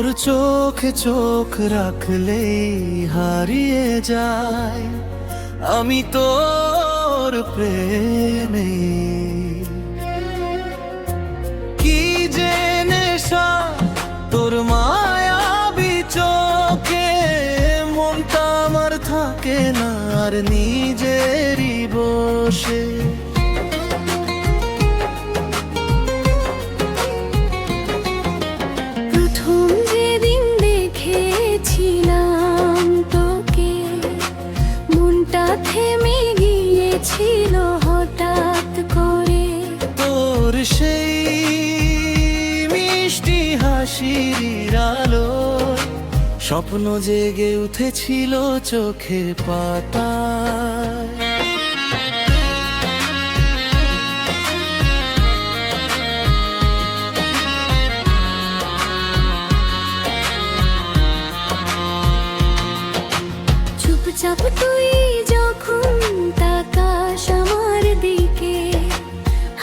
তোর চোখে চোখ রাখলেই হারিয়ে যায় আমি তোর প্রেমে। কি যে নেশা তোর মায়াবী চোখে, মনটা আমার থাকে না আর নিজেরই বসে। থেমে গিয়েছিল হঠাৎ করে তোর সেই মিষ্টি হাসির আলো, স্বপ্ন জেগে উঠেছিল চোখের পাতায়। চুপচাপ তুই যখন তাকাস আমার দিকে,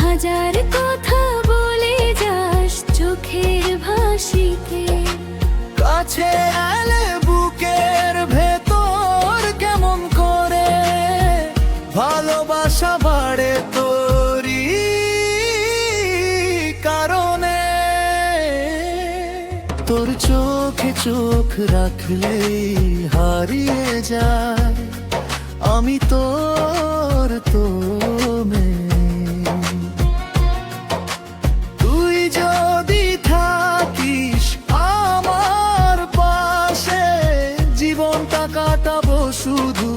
হাজার কথা বলে যাস চোখের ভাসিতে। কাছে এলে বুকের ভেতর কেমন করে ভালোবাসা বাড়ে তোরই কারণে। তোর চোখে চোখ রাখলেই হারিয়ে যায় আমি তোর তোমে। তুই যদি থাকিস আমার পাশে, জীবনটা কাটাবো শুধু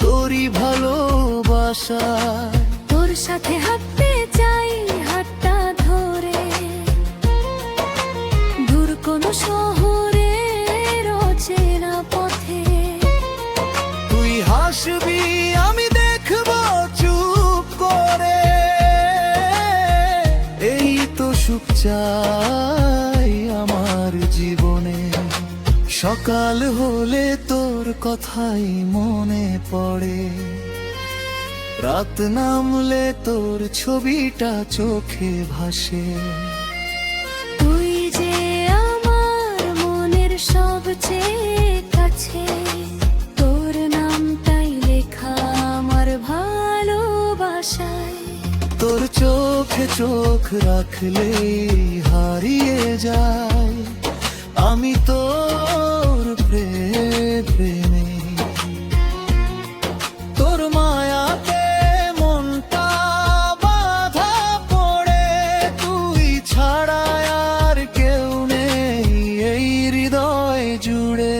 তোরই ভালোবাসায়। তোর সাথে হাঁটতে চাই হাতটা ধরে, দূর কোনো শহরের অচেনা পথে। তুই হাসবি আমি দেখবো চুপ করে, এই তো সুখ চাই আমার জীবনে। সকাল হলে তোর কথাই মনে পড়ে, রাত নামলে তোর ছবিটা চোখে ভাসে। তুই যে আমার মনের সবচেয়ে কাছে, তোর নামটাই লেখা আমার ভালোবাসায়। তোর চোখে চোখ রাখলেই হারিয়ে যায় আমি তোর প্রেমে। তোর মায়াতে মনটা বাঁধা পড়ে, তুই ছাড়া আর কেউ নেই এই হৃদয় জুড়ে।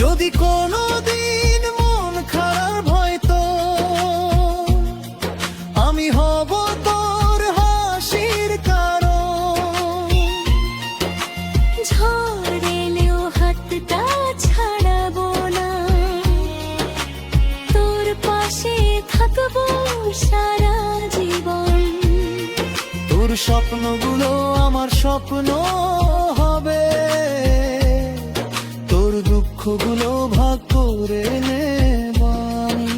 যদি কোনোদিন মন খারাপ হয়তো, আমি হব তোর হাসির কারণ। ঝড় এলেও হাতটা ছাড়াবো না, তোর পাশে থাকবো সারা জীবন। তোর স্বপ্নগুলো আমার স্বপ্ন হবে, তোর দুঃখগুলো ভাগ করে নেব আমি।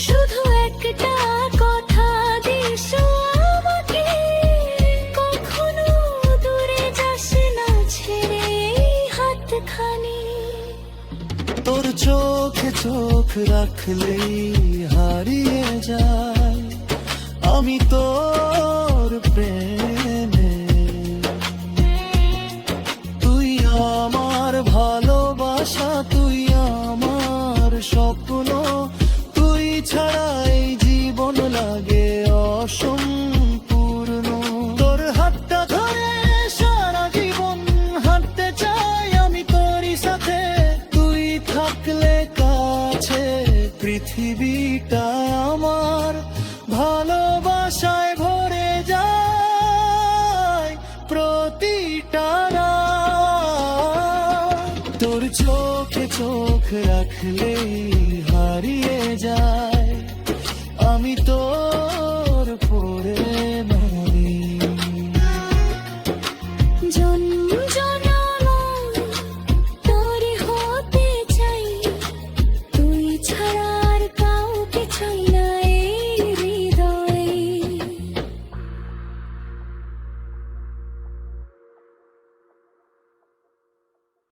শুধু একটা কথা দিস আমাকে, কখনো দূরে যাস না ছেড়ে এই হাতখানি। তোর চোখে চোখ রাখলেই হারিয়ে যায় আমি তোর প্রেমে। তুই আমার ভালোবাসা, তুই আমার স্বপ্ন, তুই ছাড়াই জীবন লাগে অসম্পূর্ণ। তোর হাতটা ধরে সারা জীবন হাঁটতে চাই আমি তোরই সাথে, তুই থাকলে কাছে পৃথিবীটা আমার ভালোবাসায় ভরে যায় প্রতিটা রাত। তোর চোখে চোখ রাখলেই হারিয়ে যায় আমি তো